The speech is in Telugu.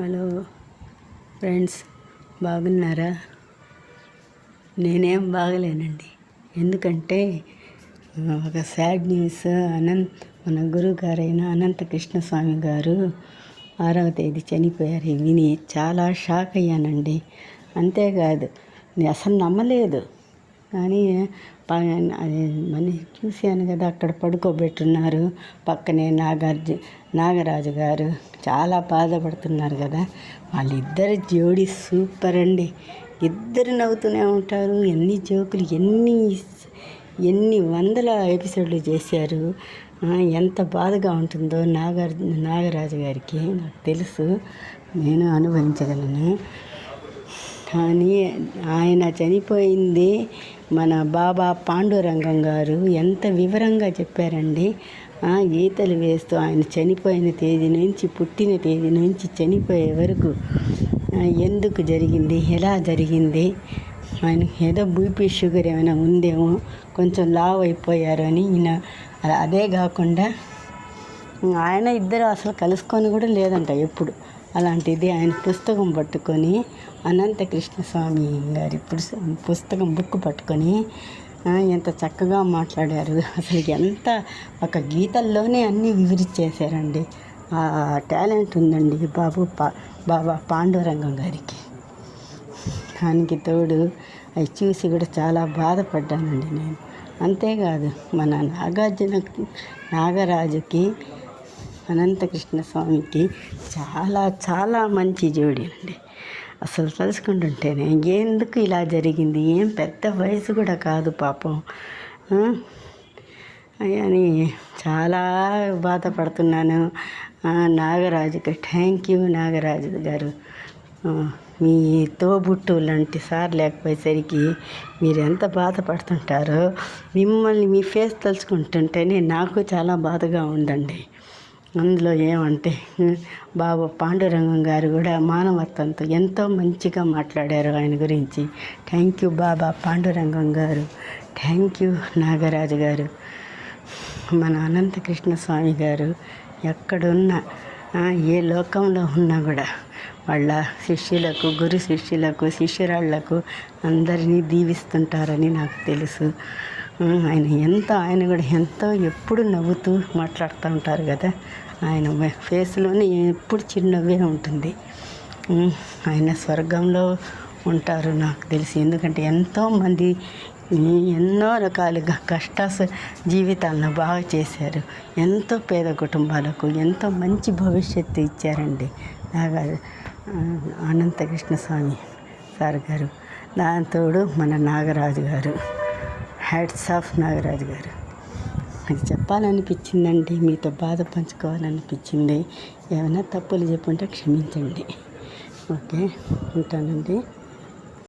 హలో ఫ్రెండ్స్, బాగున్నారా? నేనేం బాగలేనండి. ఎందుకంటే ఒక సాడ్ న్యూస్. మన గురువు గారైన అనంత కృష్ణస్వామి గారు 6వ తేదీ చనిపోయారు. విని చాలా షాక్ అయ్యానండి. అంతేకాదు, నేను అసలు నమ్మలేదు. కానీ మళ్ళీ చూశాను కదా, అక్కడ పడుకోబెట్టున్నారు. పక్కనే నాగరాజు గారు చాలా బాధపడుతున్నారు కదా. వాళ్ళిద్దరి జోడి సూపర్ అండి. ఇద్దరు నవ్వుతూనే ఉంటారు. ఎన్ని జోకులు, ఎన్ని వందల ఎపిసోడ్లు చేశారు. ఎంత బాధగా ఉంటుందో నాగరాజు గారికి నాకు తెలుసు, నేను అనుభవించగలను. కానీ ఆయన చనిపోయింది మన బాబా పాండురంగం గారు ఎంత వివరంగా చెప్పారండి. గీతలు వేస్తూ ఆయన చనిపోయిన తేదీ నుంచి, పుట్టిన తేదీ నుంచి చనిపోయే వరకు ఎందుకు జరిగింది, ఎలా జరిగింది, ఆయన ఏదో బీపీ షుగర్ ఏమైనా ఉందేమో, కొంచెం లావ్ అయిపోయారు అని. అదే కాకుండా ఆయన ఇద్దరు అసలు కలుసుకొని కూడా లేదంట ఎప్పుడు. అలాంటిది ఆయన పుస్తకం పట్టుకొని, అనంత కృష్ణస్వామి గారి పుస్తకం బుక్ పట్టుకొని ఎంత చక్కగా మాట్లాడారు. అసలు ఎంత ఒక గీతల్లోనే అన్నీ వివరించేశారండి. ఆ టాలెంట్ ఉందండి బాబా పాండురంగం గారికి. దానికి తోడు అవి చూసి కూడా చాలా బాధపడ్డానండి నేను. అంతేకాదు, మన నాగరాజుకి అనంత కృష్ణస్వామికి చాలా చాలా మంచి జోడి అండి. అసలు తలుచుకుంటుంటేనే ఎందుకు ఇలా జరిగింది, ఏం పెద్ద వయసు కూడా కాదు పాపం అని చాలా బాధపడుతున్నాను. నాగరాజుకి థ్యాంక్ యూ. నాగరాజు గారు, మీ తోబుట్టు లాంటి సార్ లేకపోయేసరికి మీరు ఎంత బాధపడుతుంటారో, మిమ్మల్ని మీ ఫేస్ తలుచుకుంటుంటేనే నాకు చాలా బాధగా ఉందండి. అందులో ఏమంటే బాబా పాండురంగం గారు కూడా మానవత్వంతో ఎంతో మంచిగా మాట్లాడారు ఆయన గురించి. థ్యాంక్ యూ బాబా పాండురంగం గారు. థ్యాంక్ యూ నాగరాజు గారు. మన అనంత కృష్ణస్వామి గారు ఎక్కడున్నా, ఏ లోకంలో ఉన్నా కూడా వాళ్ళ శిష్యులకు, గురు శిష్యులకు, శిష్యురాళ్లకు అందరినీ దీవిస్తుంటారని నాకు తెలుసు. ఆయన కూడా ఎంతో ఎప్పుడు నవ్వుతూ మాట్లాడుతూ ఉంటారు కదా. ఆయన ఫేస్లోనే ఎప్పుడు చిరునవ్వే ఉంటుంది. ఆయన స్వర్గంలో ఉంటారు నాకు తెలిసి. ఎందుకంటే ఎంతోమంది ఎన్నో రకాలుగా జీవితాలను బాగా చేశారు. ఎంతో పేద కుటుంబాలకు ఎంతో మంచి భవిష్యత్తు ఇచ్చారండి అనంత కృష్ణస్వామి సార్ గారు. దాంతోడు మన నాగరాజు గారు, హ్యాట్స్ ఆఫ్ నాగరాజు గారు. అది చెప్పాలనిపించిందండి, మీతో బాధ పంచుకోవాలనిపించింది. ఏమైనా తప్పులు చెప్పుంటే క్షమించండి. ఓకే, ఉంటానండి.